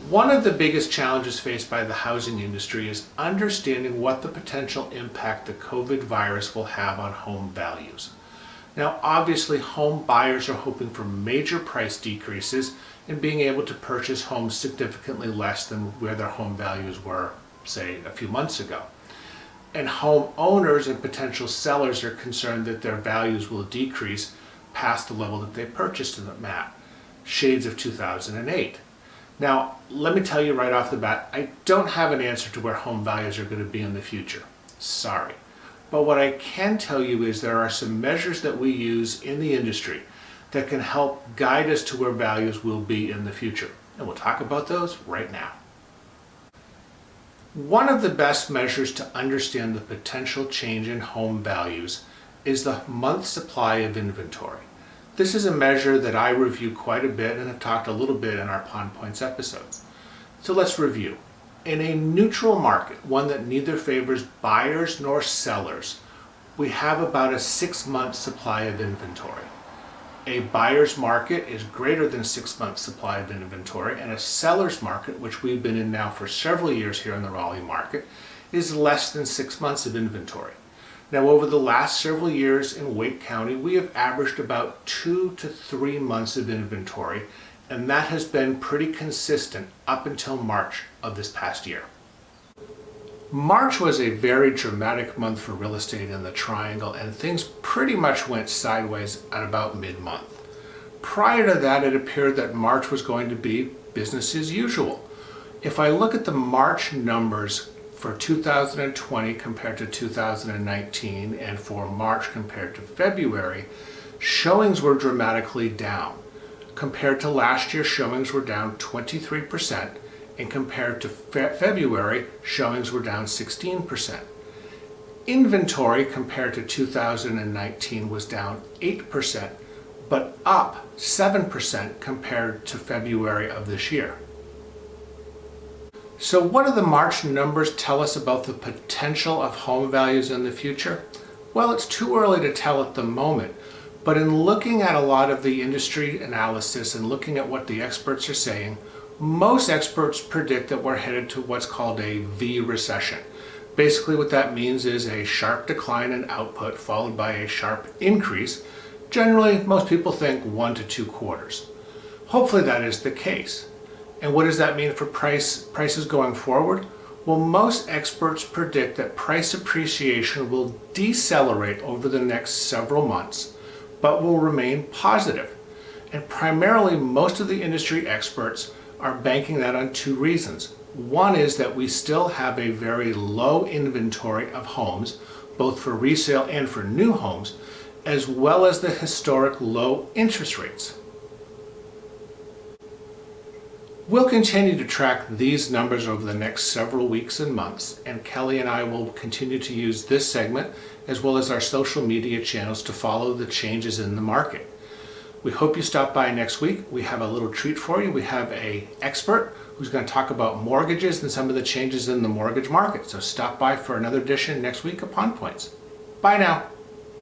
One of the biggest challenges faced by the housing industry is understanding what the potential impact the COVID virus will have on home values. Now, obviously, home buyers are hoping for major price decreases and being able to purchase homes significantly less than where their home values were, say, a few months ago. And home owners and potential sellers are concerned that their values will decrease past the level that they purchased them at, shades of 2008. Now, let me tell you right off the bat, I don't have an answer to where home values are going to be in the future. Sorry. But what I can tell you is there are some measures that we use in the industry that can help guide us to where values will be in the future. And we'll talk about those right now. One of the best measures to understand the potential change in home values is the month supply of inventory. This is a measure that I review quite a bit and have talked a little bit in our Pawn Points episodes. So let's review. In a neutral market, one that neither favors buyers nor sellers, we have about a 6-month supply of inventory. A buyer's market is greater than 6 months supply of inventory, and a seller's market, which we've been in now for several years here in the Raleigh market, is less than 6 months of inventory. Now, over the last several years in Wake County, we have averaged about 2 to 3 months of inventory, and that has been pretty consistent up until March of this past year. March was a very dramatic month for real estate in the Triangle, and things pretty much went sideways at about mid-month. Prior to that, it appeared that March was going to be business as usual. If I look at the March numbers for 2020 compared to 2019 and for March compared to February, showings were dramatically down. Compared to last year, showings were down 23%, and compared to February, showings were down 16%. Inventory compared to 2019 was down 8%, but up 7% compared to February of this year. So what do the March numbers tell us about the potential of home values in the future? Well, it's too early to tell at the moment, but in looking at a lot of the industry analysis and looking at what the experts are saying, most experts predict that we're headed to what's called a V recession. Basically what that means is a sharp decline in output followed by a sharp increase. Generally, most people think 1 to 2 quarters. Hopefully that is the case. And what does that mean for prices going forward? Well, most experts predict that price appreciation will decelerate over the next several months, but will remain positive. And primarily, most of the industry experts are banking that on 2 reasons. One is that we still have a very low inventory of homes, both for resale and for new homes, as well as the historic low interest rates. We'll continue to track these numbers over the next several weeks and months, and Kelly and I will continue to use this segment as well as our social media channels to follow the changes in the market. We hope you stop by next week. We have a little treat for you. We have an expert who's going to talk about mortgages and some of the changes in the mortgage market. So stop by for another edition next week of Pawn Points. Bye now.